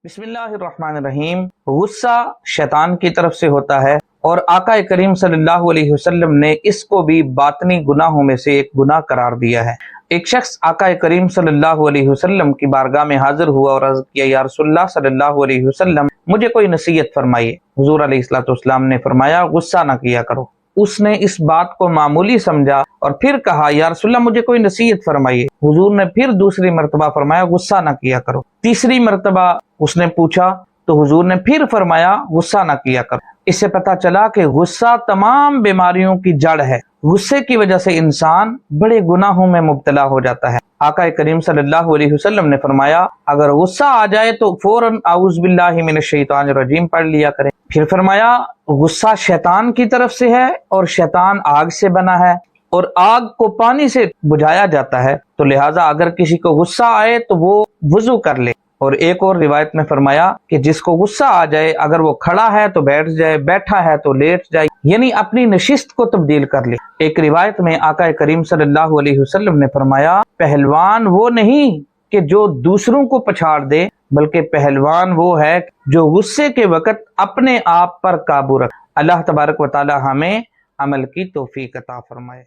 بسم اللہ الرحمن الرحیم۔ غصہ شیطان کی طرف سے ہوتا ہے اور آقا کریم صلی اللہ علیہ وسلم نے اس کو بھی باطنی گناہوں میں سے ایک گناہ قرار دیا ہے۔ ایک شخص آقا کریم صلی اللہ علیہ وسلم کی بارگاہ میں حاضر ہوا اور عرض کیا، یا رسول اللہ صلی اللہ علیہ وسلم مجھے کوئی نصیحت فرمائیے۔ حضور علیہ الصلوۃ والسلام نے فرمایا، غصہ نہ کیا کرو۔ اس نے اس بات کو معمولی سمجھا اور پھر کہا، یا رسول اللہ مجھے کوئی نصیحت فرمائیے۔ حضور نے پھر دوسری مرتبہ فرمایا، غصہ نہ کیا کرو۔ تیسری مرتبہ اس نے پوچھا تو حضور نے پھر فرمایا، غصہ نہ کیا کرو۔ اس سے پتہ چلا کہ غصہ تمام بیماریوں کی جڑ ہے۔ غصے کی وجہ سے انسان بڑے گناہوں میں مبتلا ہو جاتا ہے۔ آقا کریم صلی اللہ علیہ وسلم نے فرمایا، اگر غصہ آ جائے تو فوراً اعوذ باللہ من الشیطان الرجیم پڑھ لیا کریں۔ پھر فرمایا، غصہ شیطان کی طرف سے ہے اور شیطان آگ سے بنا ہے اور آگ کو پانی سے بجھایا جاتا ہے، تو لہٰذا اگر کسی کو غصہ آئے تو وہ وضو کر لے۔ اور ایک اور روایت میں فرمایا کہ جس کو غصہ آ جائے اگر وہ کھڑا ہے تو بیٹھ جائے، بیٹھا ہے تو لیٹ جائے، یعنی اپنی نشست کو تبدیل کر لے۔ ایک روایت میں آقا کریم صلی اللہ علیہ وسلم نے فرمایا، پہلوان وہ نہیں کہ جو دوسروں کو پچھاڑ دے، بلکہ پہلوان وہ ہے جو غصے کے وقت اپنے آپ پر قابو رکھے۔ اللہ تبارک و تعالی ہمیں عمل کی توفیق عطا فرمائے۔